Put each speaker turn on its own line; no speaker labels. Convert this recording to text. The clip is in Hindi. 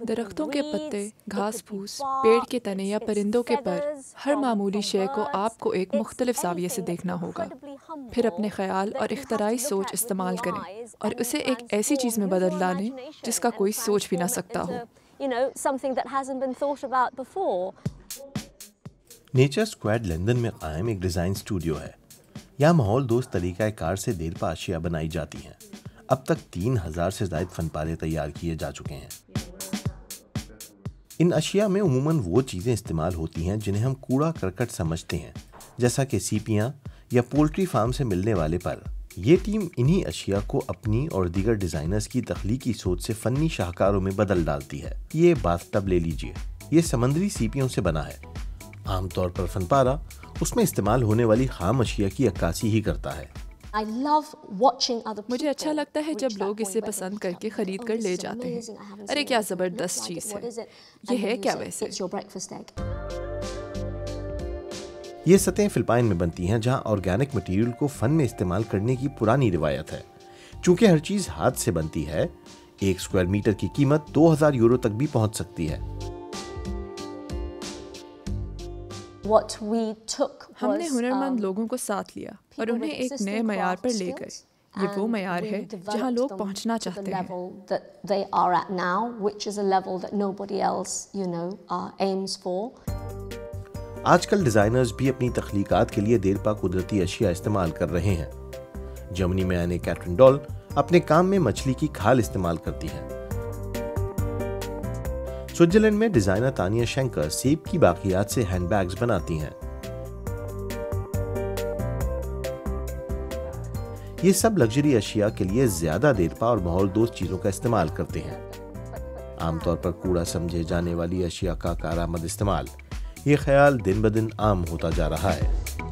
दरख्तों के पत्ते, घास फूस, पेड़ के तने या परिंदों के पर, हर मामूली शय को आपको एक मुख्तलिफ ज़ाविये से देखना होगा। फिर अपने ख्याल और इख्तराई सोच इस्तेमाल करें और उसे एक ऐसी चीज़ में बदल डालें जिसका कोई सोच भी ना सकता हो।
नेचर स्क्वाड लंदन में कायम एक डिज़ाइन स्टूडियो है। यहाँ माहौल दोस्त तरीक़ाकार से देरपा अशिया बनाई जाती हैं। अब तक 3000 से ज़ायद फनपारे तैयार किए जा चुके हैं। इन अशिया में उमूमन वो चीज़ें इस्तेमाल होती हैं जिन्हें हम कूड़ा करकट समझते हैं, जैसा कि सीपियाँ या पोल्ट्री फार्म से मिलने वाले पर। ये टीम इन्हीं अशिया को अपनी और दीगर डिज़ाइनर्स की तख्लीकी सोच से फ़न्नी शाहकारों में बदल डालती है। ये बाथटब ले लीजिए, ये समंदरी सीपियों से बना है। आमतौर पर फनपारा उसमें इस्तेमाल होने वाली खाम अशिया की अक्कासी ही करता है।
मुझे अच्छा लगता है जब लोग इसे पसंद करके खरीद कर ले जाते हैं। अरे क्या ज़बरदस्त चीज़ है, ये है क्या वैसे?
ये सतहें फिलिपाइन में बनती हैं, जहां ऑर्गेनिक मटेरियल को फन में इस्तेमाल करने की पुरानी रिवायत है। चूंकि हर चीज हाथ से बनती है, 1 स्क्वायर मीटर की कीमत 2000 यूरो तक भी पहुंच सकती है।
हमने हुनरमंद लोगों को साथ लिया और उन्हें एक नए मयार पर ले गए। ये वो मयार है जहां लोग पहुंचना चाहते हैं।
आजकल डिजाइनर्स भी अपनी तख्लीकात के लिए देरपा कुदरती अशिया इस्तेमाल कर रहे हैं। जर्मनी में एने कैटरिन डॉल अपने काम में मछली की खाल इस्तेमाल करती हैं। स्विट्जरलैंड में डिजाइनर तानिया शेंकर सेब की बाकियात से हैंडबैग्स बनाती हैं। ये सब लग्जरी अशिया के लिए ज्यादा देरपा और माहौल दोस्त चीजों का इस्तेमाल करते हैं। आमतौर पर कूड़ा समझे जाने वाली अशिया का कारआमद इस्तेमाल, ये ख्याल दिन ब दिन आम होता जा रहा है।